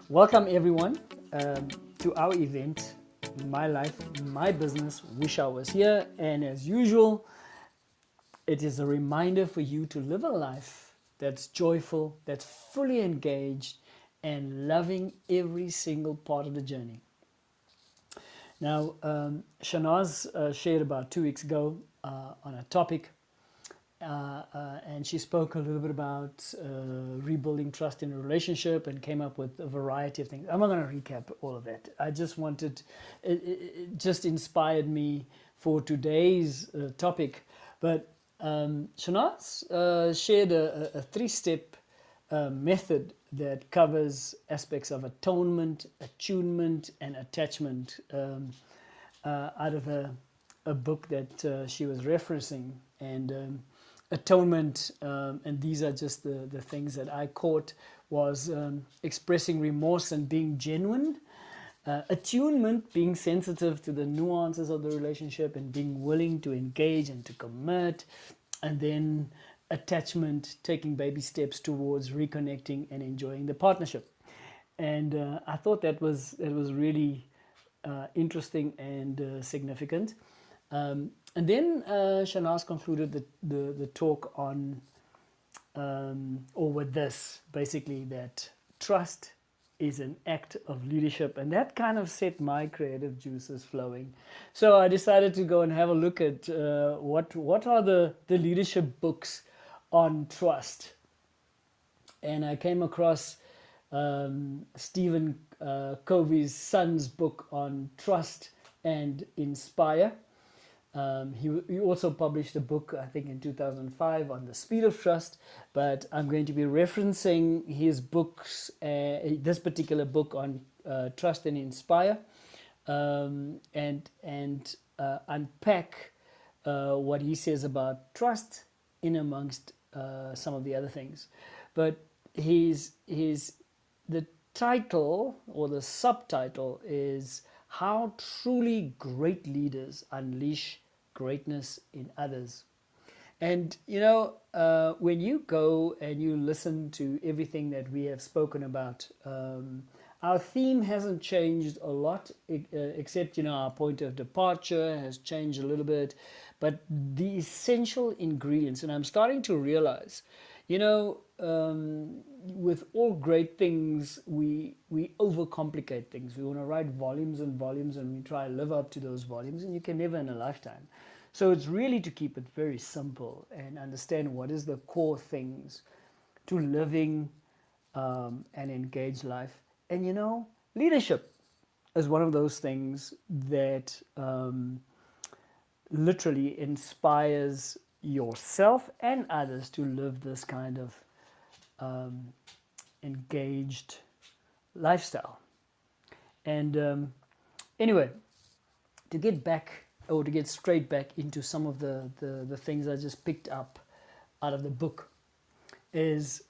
Welcome everyone to our event, My Life, My Business. Wish I was here. And as usual, it is a reminder for you to live a life that's joyful, that's fully engaged, and loving every single part of the journey. Now, Shanaaz shared about 2 weeks ago on a topic, and she spoke a little bit about rebuilding trust in a relationship and came up with a variety of things. I'm not going to recap all of that. I just wanted, it just inspired me for today's topic. But Shanaaz shared a three-step method that covers aspects of atonement, attunement, and attachment out of a book that she was referencing. And atonement, and these are just the things that I caught, was expressing remorse and being genuine. Attunement, being sensitive to the nuances of the relationship and being willing to engage and to commit. And then attachment, taking baby steps towards reconnecting and enjoying the partnership. And I thought that was really interesting and significant. And then Shanaaz concluded the talk on, or with this, basically, that trust is an act of leadership. And that kind of set my creative juices flowing. So I decided to go and have a look at what are the leadership books on trust. And I came across Stephen Covey's son's book on trust and inspire. He also published a book, I think in 2005, on the speed of trust, but I'm going to be referencing his books, this particular book on trust and inspire, and unpack what he says about trust in amongst some of the other things. But the title or the subtitle is How Truly Great Leaders Unleash Greatness in Others. And when you go and you listen to everything that we have spoken about, our theme hasn't changed a lot, except our point of departure has changed a little bit, but the essential ingredients, and I'm starting to realize, with all great things, we overcomplicate things. We want to write volumes and volumes, and we try to live up to those volumes, and you can never in a lifetime. So it's really to keep it very simple and understand what is the core things to living an engaged life. And leadership is one of those things that literally inspires yourself and others to live this kind of engaged lifestyle. And anyway, to get straight back into some of the things I just picked up out of the book, is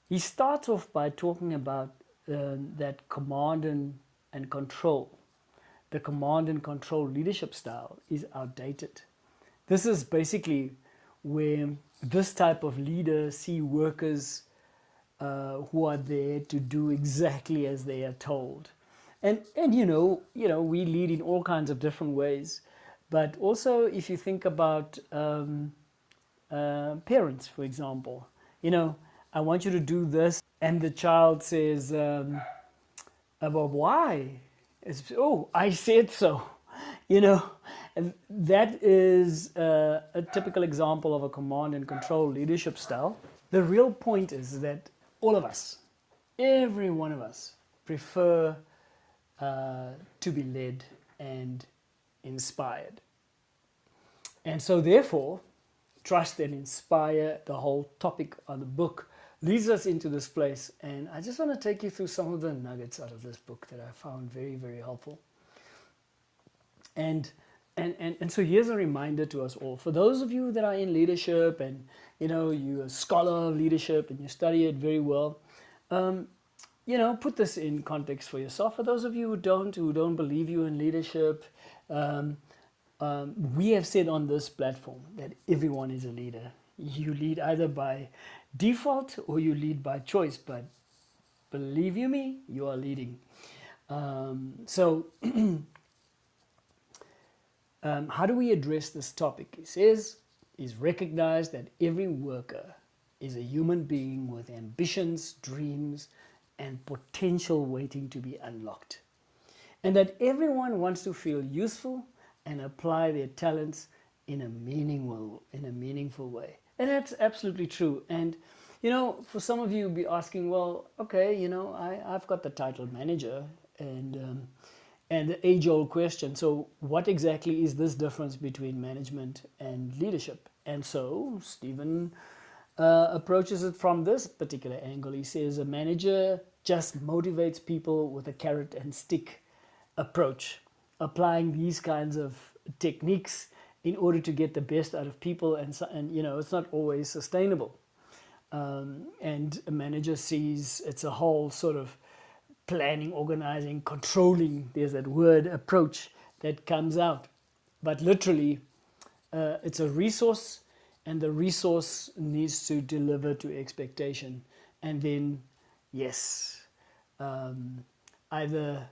he starts off by talking about that command and control. The command and control leadership style is outdated. This is basically where this type of leader see workers who are there to do exactly as they are told. And we lead in all kinds of different ways. But also, if you think about parents, for example, I want you to do this, and the child says, about why? Oh, I said so. And that is a typical example of a command and control leadership style. The real point is that all of us, every one of us, prefer to be led and inspired. And so therefore, trust and inspire, the whole topic of the book, leads us into this place. And I just want to take you through some of the nuggets out of this book that I found very, very helpful. And so here's a reminder to us all. For those of you that are in leadership and you're a scholar of leadership and you study it very well, put this in context for yourself. For those of you who don't believe you in leadership, we have said on this platform that everyone is a leader. You lead either by default or you lead by choice, but Believe you me, you are leading. So, how do we address this topic? He says, is recognize that every worker is a human being with ambitions, dreams, and potential waiting to be unlocked. And that everyone wants to feel useful and apply their talents in a meaningful way. And that's absolutely true. And for some of you, you'll be asking, well, okay, I've got the title manager, and the age-old question. So, what exactly is this difference between management and leadership? And so, Stephen approaches it from this particular angle. He says a manager just motivates people with a carrot and stick approach, applying these kinds of techniques in order to get the best out of people, and it's not always sustainable. And a manager sees it's a whole sort of planning, organizing, controlling. There's that word approach that comes out, but literally, it's a resource, and the resource needs to deliver to expectation, and then yes, either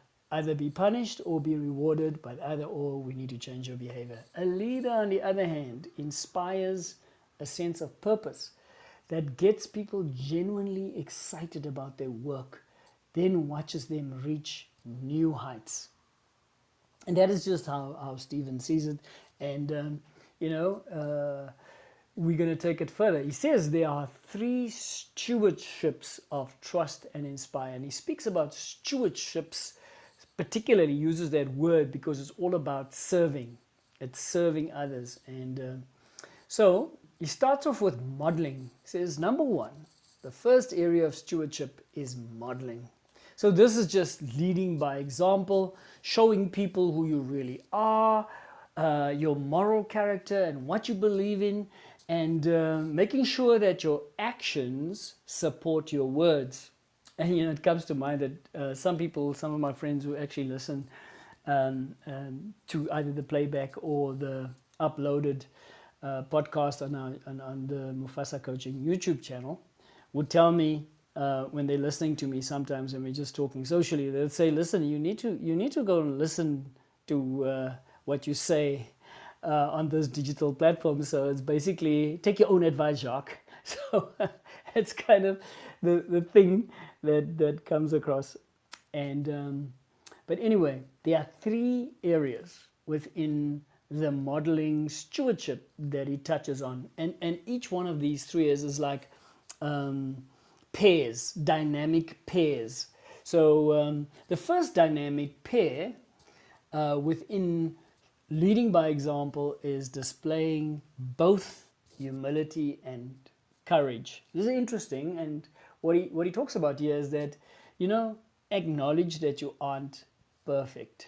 be punished or be rewarded, but either or we need to change your behavior. A leader, on the other hand, inspires a sense of purpose that gets people genuinely excited about their work, then watches them reach new heights. And that is just how Stephen sees it. And we're going to take it further. He says there are 3 stewardships of trust and inspire. And he speaks about stewardships, particularly uses that word because it's all about serving. It's serving others. And so he starts off with modeling. He says, number 1, the first area of stewardship is modeling. So this is just leading by example, showing people who you really are, your moral character and what you believe in, and making sure that your actions support your words. And it comes to mind that some of my friends who actually listen to either the playback or the uploaded podcast on the Mufasa Coaching YouTube channel would tell me, when they're listening to me sometimes and we're just talking socially, they'll say, listen, you need to go and listen to what you say on this digital platform. So it's basically take your own advice, Jacques. So it's kind of the thing that comes across. And but anyway, there are 3 areas within the modeling stewardship that he touches on, and each one of these 3 is like pairs, dynamic pairs. So the first dynamic pair within leading by example is displaying both humility and courage. This is interesting, and what he talks about here is that acknowledge that you aren't perfect,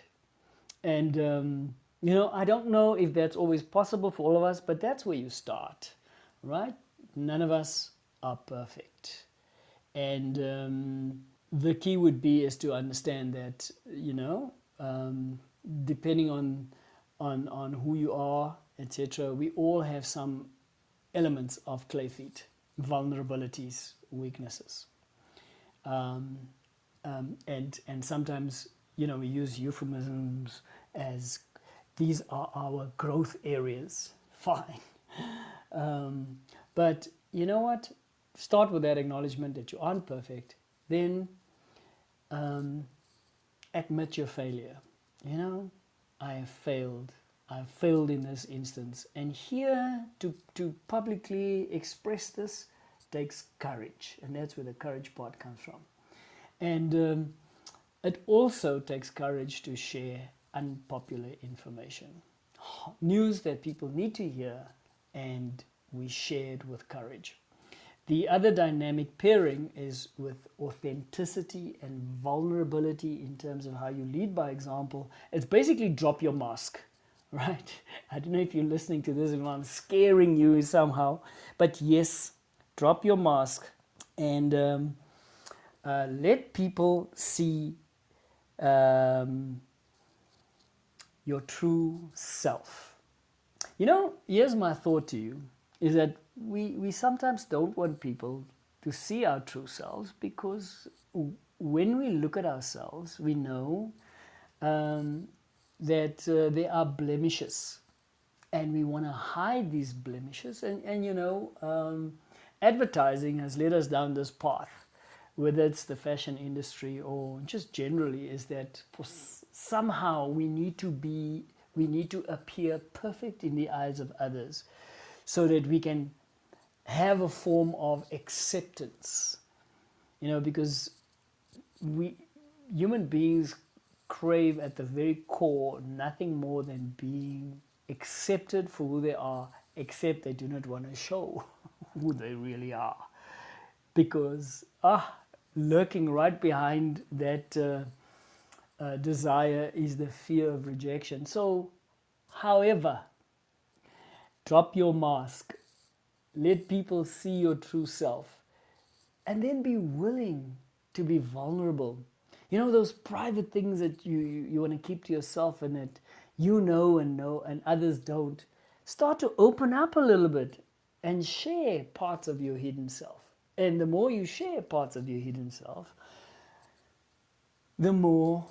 and I don't know if that's always possible for all of us, but that's where you start, right? None of us are perfect. And the key would be is to understand that, depending on who you are, etc., we all have some elements of clay feet, vulnerabilities, weaknesses. And sometimes, we use euphemisms as these are our growth areas. Fine. But you know what? Start with that acknowledgement that you aren't perfect. Then admit your failure. I have failed. I've failed in this instance. And here, to publicly express this takes courage. And that's where the courage part comes from. And it also takes courage to share unpopular information. News that people need to hear, and we share it with courage. The other dynamic pairing is with authenticity and vulnerability in terms of how you lead by example. It's basically drop your mask, right? I don't know if you're listening to this, if I'm scaring you somehow, but yes, drop your mask and let people see your true self. Here's my thought to you, is that we sometimes don't want people to see our true selves, because when we look at ourselves, we know um, that there are blemishes, and we want to hide these blemishes. And advertising has led us down this path, whether it's the fashion industry or just generally, is that somehow we need to appear perfect in the eyes of others, so that we can have a form of acceptance, because we human beings crave at the very core nothing more than being accepted for who they are, except they do not want to show who they really are, because lurking right behind that desire is the fear of rejection. So, however, drop your mask, let people see your true self, and then be willing to be vulnerable. Those private things that you want to keep to yourself, and that and others don't. Start to open up a little bit and share parts of your hidden self. And the more you share parts of your hidden self, the more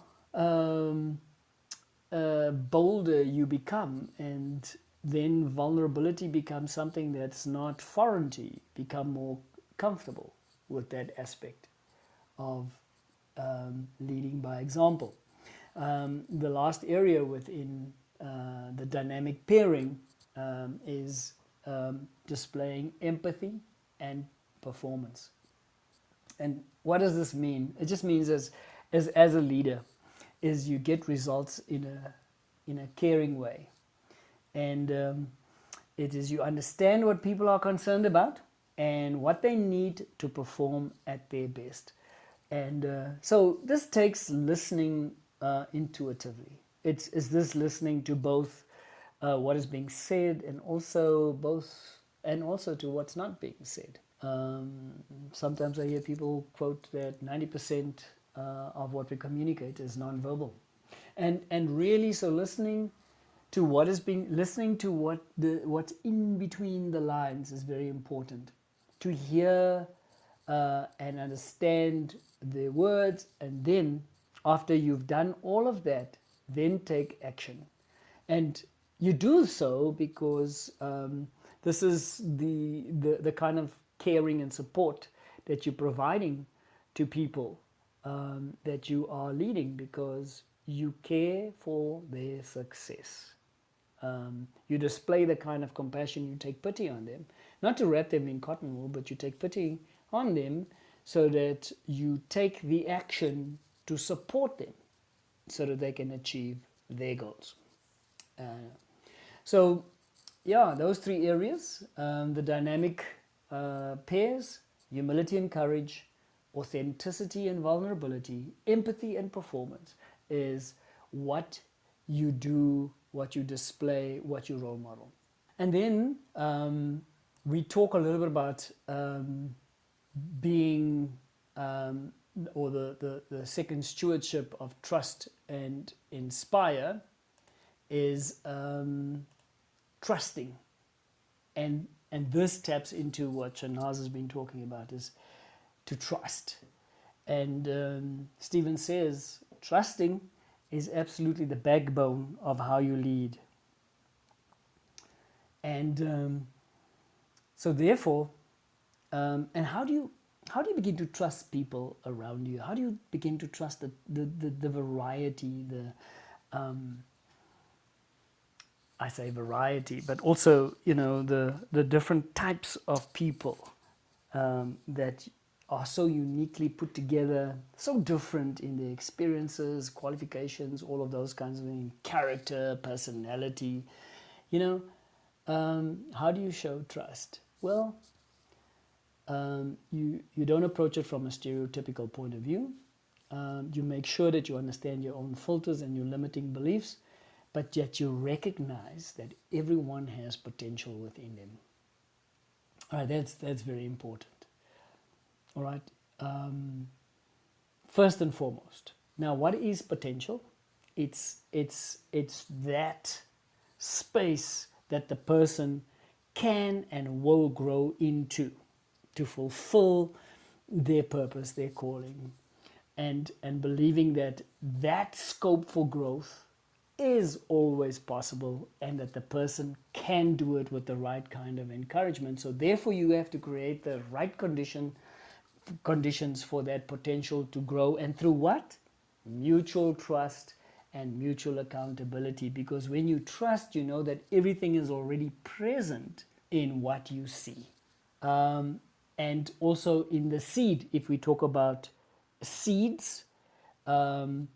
bolder you become, and then vulnerability becomes something that's not foreign to you. Become more comfortable with that aspect of leading by example. The last area within the dynamic pairing is displaying empathy and performance. And what does this mean? It just means as a leader, is you get results in a caring way, and it is you understand what people are concerned about and what they need to perform at their best. And so this takes listening intuitively. It's this listening to both what is being said, and also to what's not being said. Sometimes I hear people quote that 90% of what we communicate is nonverbal, and really, so listening to listening to what's in between the lines is very important. To hear and understand the words, and then after you've done all of that, then take action. And you do so because this is the kind of caring and support that you're providing to people that you are leading, because you care for their success. You display the kind of compassion, you take pity on them, not to wrap them in cotton wool, but you take pity on them, so that you take the action to support them, so that they can achieve their goals. So, yeah, those three areas, the dynamic pairs: humility and courage, authenticity and vulnerability, empathy and performance, is what you do, what you display, what you role model. And then we talk a little bit about being, or the second stewardship of trust and inspire is trusting. And this taps into what Shanaaz has been talking about, is to trust. And Stephen says trusting is absolutely the backbone of how you lead. And so therefore, and how do you begin to trust people around you? How do you begin to trust the variety, I say variety, but also, the different types of people that are so uniquely put together, so different in their experiences, qualifications, all of those kinds of things, character, personality. How do you show trust? Well, you don't approach it from a stereotypical point of view. You make sure that you understand your own filters and your limiting beliefs, but yet you recognize that everyone has potential within them. All right, that's very important. All right. First and foremost, now what is potential? It's that space that the person can and will grow into. to fulfill their purpose, their calling, and believing that that scope for growth is always possible and that the person can do it with the right kind of encouragement. So therefore you have to create the right conditions for that potential to grow, and through what? Mutual trust and mutual accountability, because when you trust, you know that everything is already present in what you see. And also in the seed, if we talk about seeds, for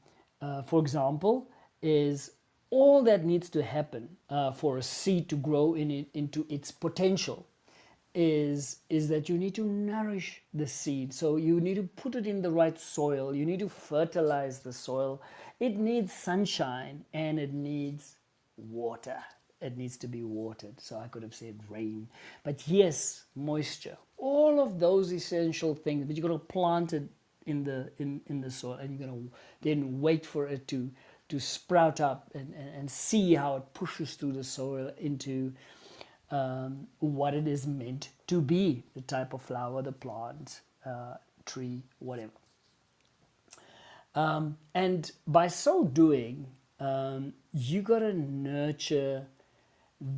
example, is all that needs to happen for a seed to grow into its potential is that you need to nourish the seed. So you need to put it in the right soil. You need to fertilize the soil. It needs sunshine and it needs water. It needs to be watered. So I could have said rain. But yes, moisture. All of those essential things. But you're going to plant it in the soil, and you're going to then wait for it to sprout up and see how it pushes through the soil into what it is meant to be, the type of flower, the plant, tree, whatever. And by so doing, you got to nurture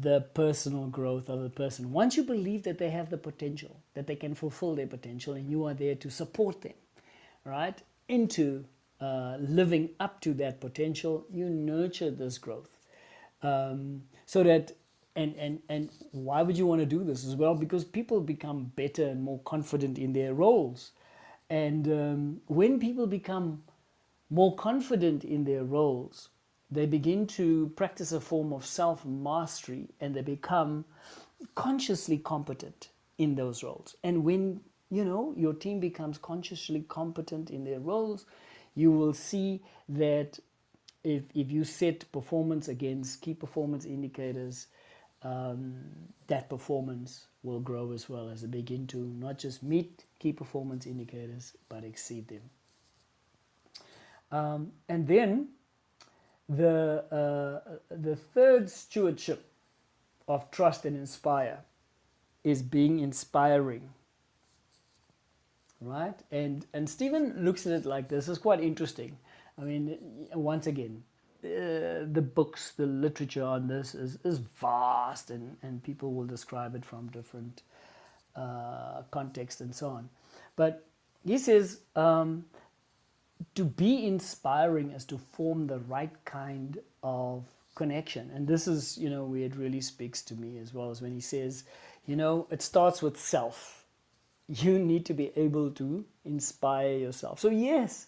the personal growth of the person. Once you believe that they have the potential, that they can fulfill their potential, and you are there to support them, right, into living up to that potential, you nurture this growth. So that, and why would you want to do this as well? Because people become better and more confident in their roles. And when people become more confident in their roles, they begin to practice a form of self-mastery, and they become consciously competent in those roles. And when your team becomes consciously competent in their roles, you will see that if you set performance against key performance indicators, that performance will grow as well, as they begin to not just meet key performance indicators but exceed them. And then the third stewardship of trust and inspire is being inspiring, right? And Stephen looks at it like this. It's quite interesting. I mean, once again, the books, the literature on this is vast, and people will describe it from different contexts and so on. But he says, to be inspiring is to form the right kind of connection. And this is, where it really speaks to me as well, as when he says, it starts with self. You need to be able to inspire yourself. So yes,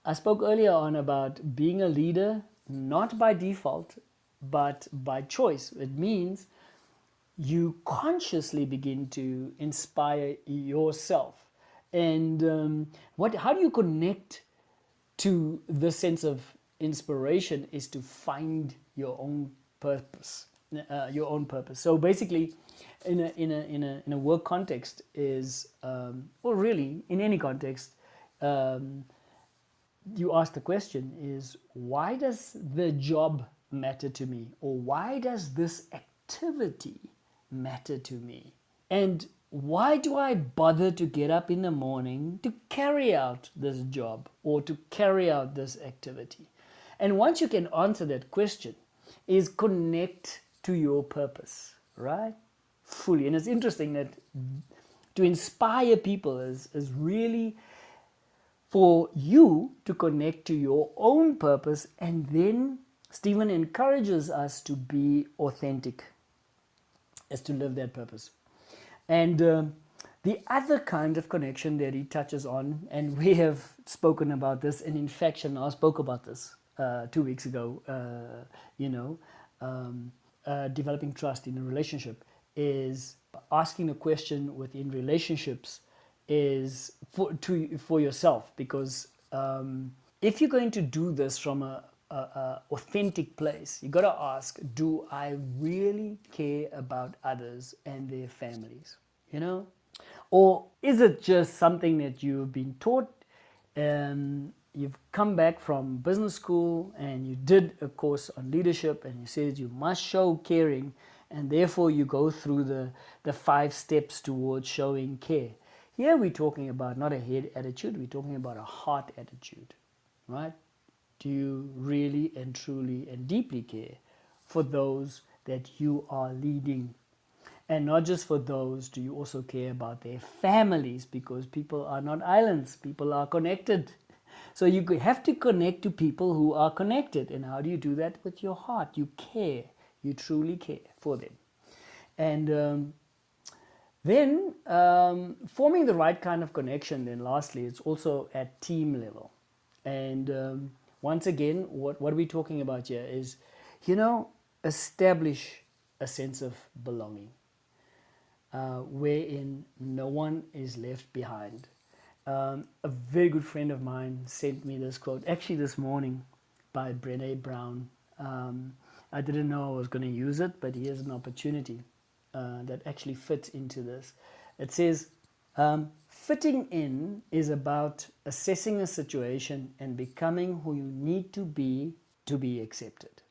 I spoke earlier on about being a leader, not by default, but by choice. It means you consciously begin to inspire yourself. And how do you connect to the sense of inspiration is to find your own purpose. So basically, in a work context is, or really in any context, you ask the question is, why does the job matter to me? Or why does this activity matter to me? And why do I bother to get up in the morning to carry out this job or to carry out this activity? And once you can answer that question, is connect to your purpose, right? Fully. And it's interesting that to inspire people is really for you to connect to your own purpose, and then Stephen encourages us to be authentic as to live that purpose. And the other kind of connection that he touches on, and we have spoken about this, and in fact, Shanaaz spoke about this 2 weeks ago, developing trust in a relationship, is asking a question within relationships is for yourself, because if you're going to do this from a authentic place, you got to ask, do I really care about others and their families? Or is it just something that you've been taught? You've come back from business school and you did a course on leadership, and you said you must show caring, And therefore, you go through the 5 steps towards showing care. Here we're talking about not a head attitude, we're talking about a heart attitude, right? Do you really and truly and deeply care for those that you are leading? And not just for those, do you also care about their families? Because people are not islands, people are connected. So you have to connect to people who are connected. And how do you do that? With your heart. You care. You truly care for them. And then forming the right kind of connection, then lastly, it's also at team level. And once again, what are we talking about here is, establish a sense of belonging, wherein no one is left behind. A very good friend of mine sent me this quote, actually this morning, by Brené Brown. I didn't know I was going to use it, but here's an opportunity that actually fits into this. It says, fitting in is about assessing a situation and becoming who you need to be accepted.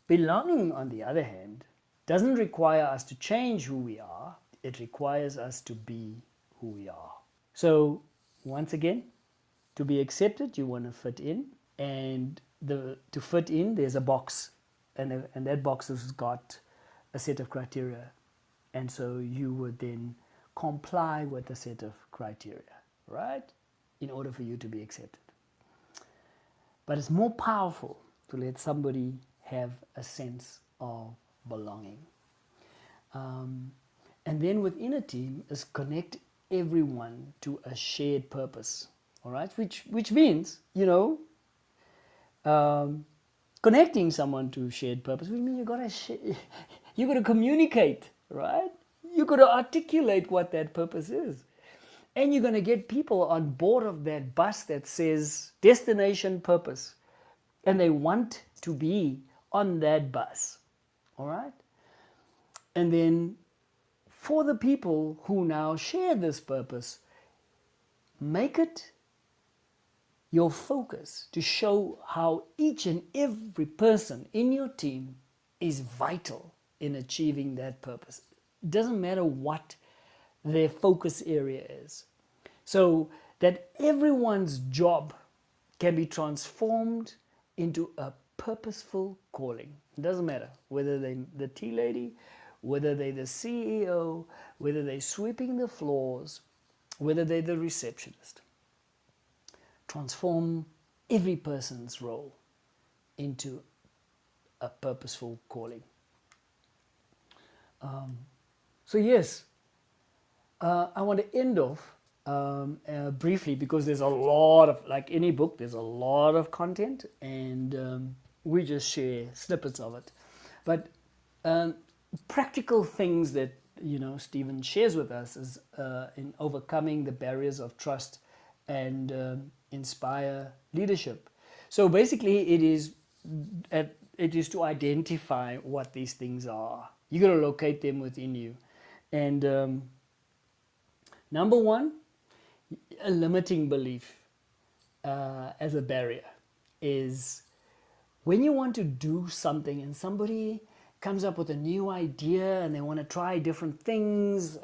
Belonging, on the other hand, doesn't require us to change who we are. It requires us to be who we are. So, once again, to be accepted, you want to fit in. And to fit in, there's a box. And that box has got a set of criteria. And so you would then comply with a set of criteria, right? In order for you to be accepted. But it's more powerful to let somebody have a sense of belonging. And then within a team is connect everyone to a shared purpose, all right? Which means, connecting someone to shared purpose, which means you got to communicate, right? You got to articulate what that purpose is. And you're going to get people on board of that bus that says destination purpose. And they want to be on that bus, all right? And then for the people who now share this purpose, make it your focus to show how each and every person in your team is vital in achieving that purpose. It doesn't matter what their focus area is. So that everyone's job can be transformed into a purposeful calling. It doesn't matter whether they're the tea lady, whether they're the CEO, whether they're sweeping the floors, whether they're the receptionist. Transform every person's role into a purposeful calling. So yes, I want to end off briefly, because there's a lot of, like any book, there's a lot of content, and we just share snippets of it. But practical things that Stephen shares with us is in overcoming the barriers of trust and inspire leadership. So basically, it is to identify what these things are. You got to locate them within you, and number one, a limiting belief as a barrier is when you want to do something and somebody comes up with a new idea and they want to try different things.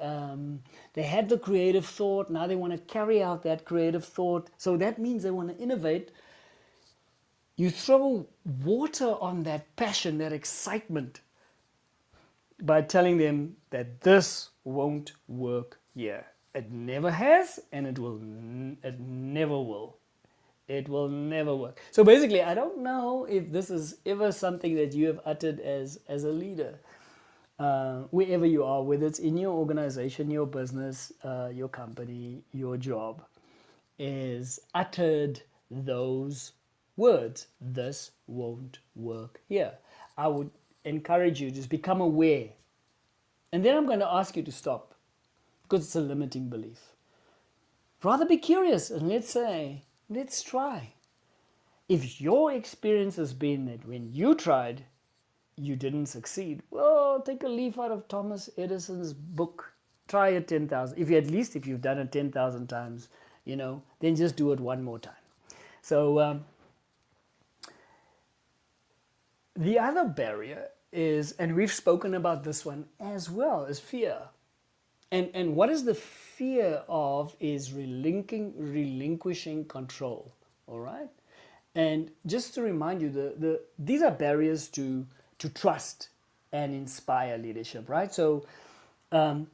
They had the creative thought, now they want to carry out that creative thought. So that means they want to innovate. You throw water on that passion, that excitement, by telling them that this won't work here. It never has, and it never will. It will never work. So basically, I don't know if this is ever something that you have uttered as a leader, wherever you are, whether it's in your organization, your business, your company, your job, is uttered those words. This won't work here. I would encourage you to just become aware. And then I'm going to ask you to stop, because it's a limiting belief. Rather be curious and let's try. If your experience has been that when you tried, you didn't succeed, well, take a leaf out of Thomas Edison's book. Try it 10,000. If you've done it 10,000 times, then just do it one more time. So the other barrier is, and we've spoken about this one as well, is fear. And what is the fear of is relinquishing control. All right. And just to remind you, these are barriers to trust and inspire leadership, right? So, and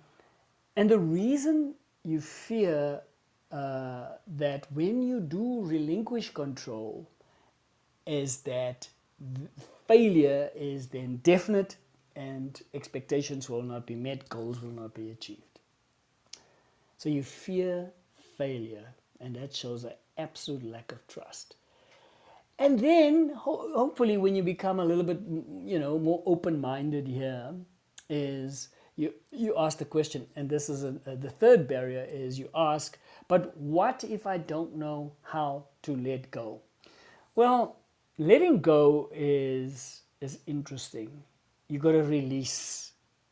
the reason you fear that when you do relinquish control is that failure is then definite and expectations will not be met, goals will not be achieved. So you fear failure, and that shows an absolute lack of trust. And then hopefully when you become a little bit, more open-minded here, is you ask the question, and this is the third barrier, is you ask, but what if I don't know how to let go? Well, letting go is interesting. You got to release.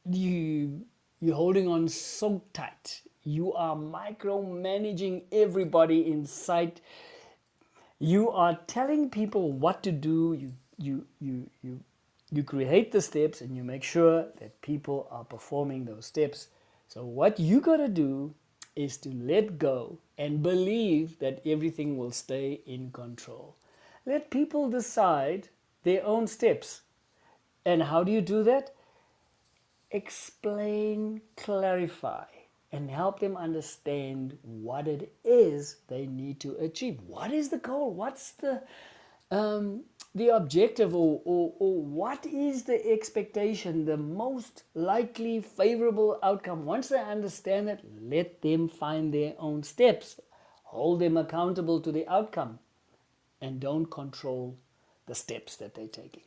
You're holding on so tight. You are micromanaging everybody in sight. You are telling people what to do. You create the steps and you make sure that people are performing those steps. So what you got to do is to let go and believe that everything will stay in control. Let people decide their own steps. And how do you do that? Explain, clarify, and help them understand what it is they need to achieve. What is the goal? What's the objective, or what is the expectation, the most likely favorable outcome? Once they understand it, let them find their own steps. Hold them accountable to the outcome, and don't control the steps that they're taking.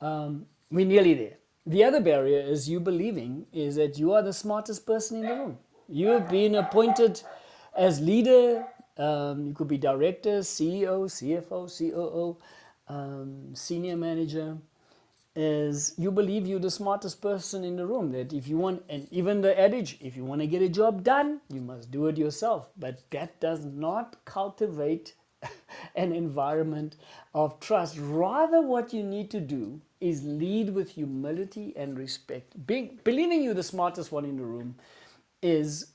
We're nearly there. The other barrier is you believing is that you are the smartest person in the room. You have been appointed as leader. You could be director, CEO, CFO, COO, senior manager. Is you believe you're the smartest person in the room. That if you want, and even the adage, if you want to get a job done, you must do it yourself. But that does not cultivate an environment of trust. Rather, what you need to do is lead with humility and respect. Believing you're the smartest one in the room is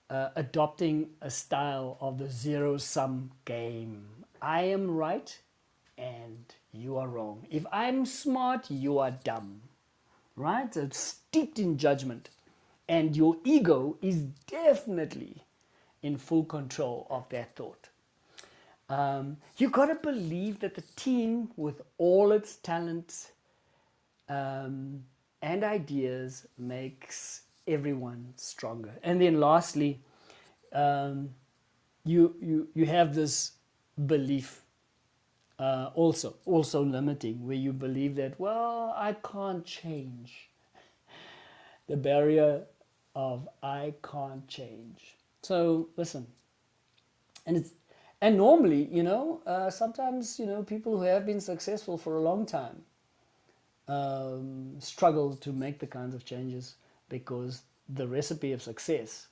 adopting a style of the zero sum game. I am right and you are wrong. If I'm smart, you are dumb. Right? So it's steeped in judgment. And your ego is definitely in full control of that thought. You got to believe that the team, with all its talents and ideas, makes everyone stronger. And then, lastly, you have this belief, also limiting, where you believe that, well, I can't change. The barrier of I can't change. So listen, and it's and normally, sometimes, people who have been successful for a long time struggle to make the kinds of changes because the recipe of success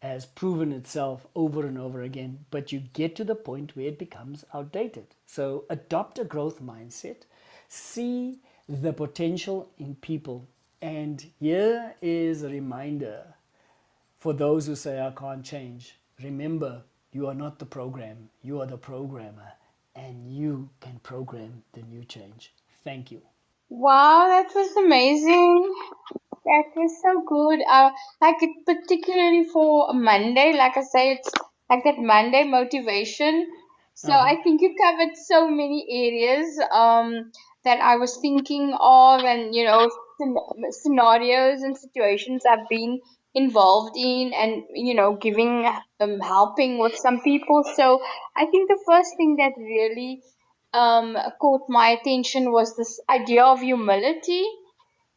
has proven itself over and over again, but you get to the point where it becomes outdated. So adopt a growth mindset, see the potential in people. And here is a reminder for those who say, I can't change. Remember, you are not the program, you are the programmer, and you can program the new change. Thank you. Wow, that was amazing. That was so good. Like it particularly for a Monday, like I say, it's like that Monday motivation. So Uh-huh. I think you covered so many areas that I was thinking of, and scenarios and situations I've been involved in, and giving helping with some people. So I think the first thing that really caught my attention was this idea of humility,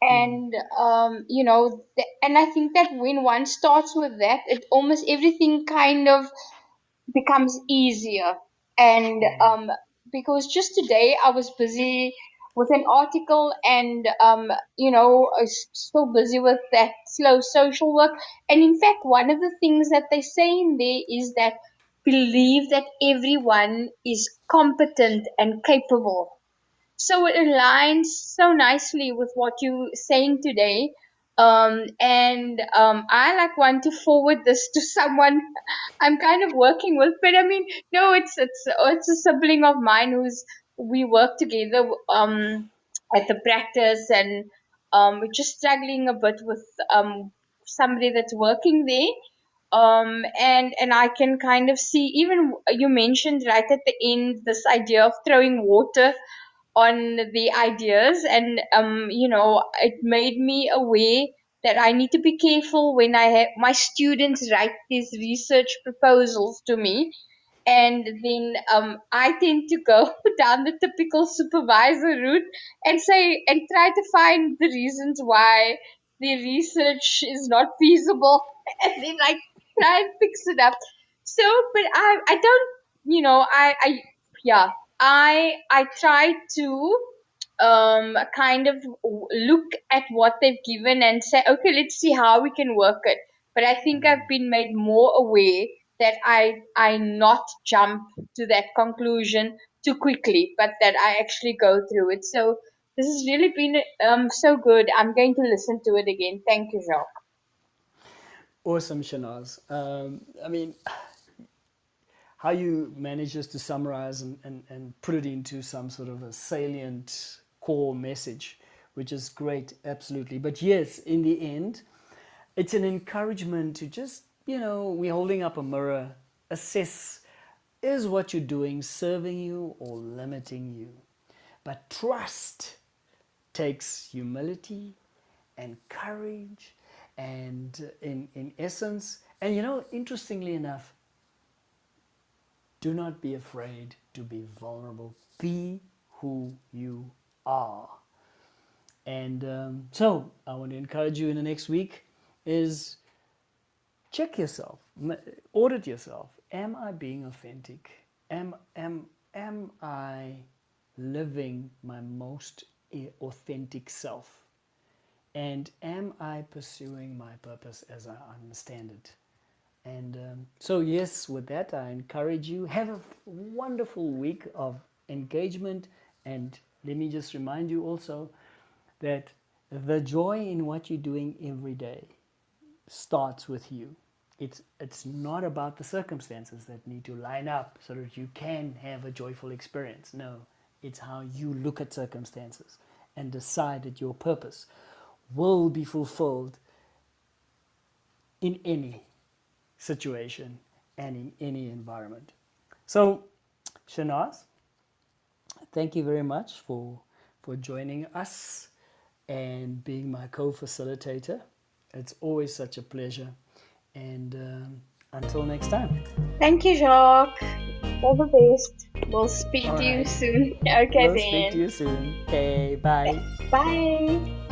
and and I think that when one starts with that, it almost everything kind of becomes easier. And because just today I was busy with an article, and I was so busy with that slow social work. And in fact, one of the things that they say in there is that believe that everyone is competent and capable. So it aligns so nicely with what you're saying today. And I like want to forward this to someone I'm kind of working with. But I mean, no, it's a sibling of mine who's we work together at the practice, and we're just struggling a bit with somebody that's working there. And I can kind of see, even you mentioned right at the end this idea of throwing water on the ideas, and it made me aware that I need to be careful when I have my students write these research proposals to me, and then I tend to go down the typical supervisor route and say and try to find the reasons why the research is not feasible, and then I try and fix it up. So, but I don't, I yeah, I try to kind of look at what they've given and say, okay, let's see how we can work it. But I think I've been made more aware that I not jump to that conclusion too quickly, but that I actually go through it. So this has really been so good. I'm going to listen to it again. Thank you, Jacques. Awesome, Shanaz. I mean, how you manage just to summarize and put it into some sort of a salient core message, which is great, absolutely. But yes, in the end, it's an encouragement to just, we're holding up a mirror, assess, is what you're doing serving you or limiting you? But trust takes humility and courage, and in essence, and interestingly enough, do not be afraid to be vulnerable. Be who you are. And so I want to encourage you in the next week is check yourself, audit yourself. Am I being authentic? Am I living my most authentic self? And am I pursuing my purpose as I understand it? And so, yes, with that, I encourage you, have a wonderful week of engagement. And let me just remind you also that the joy in what you're doing every day starts with you. It's not about the circumstances that need to line up so that you can have a joyful experience. No, it's how you look at circumstances and decide that your purpose will be fulfilled in any situation and in any environment. So, Shanaz, thank you very much for joining us and being my co-facilitator. It's always such a pleasure. And until next time. Thank you, Jacques. All the best. We'll speak All to you right. soon. Okay, We'll speak to then. you soon. Okay, bye. Bye.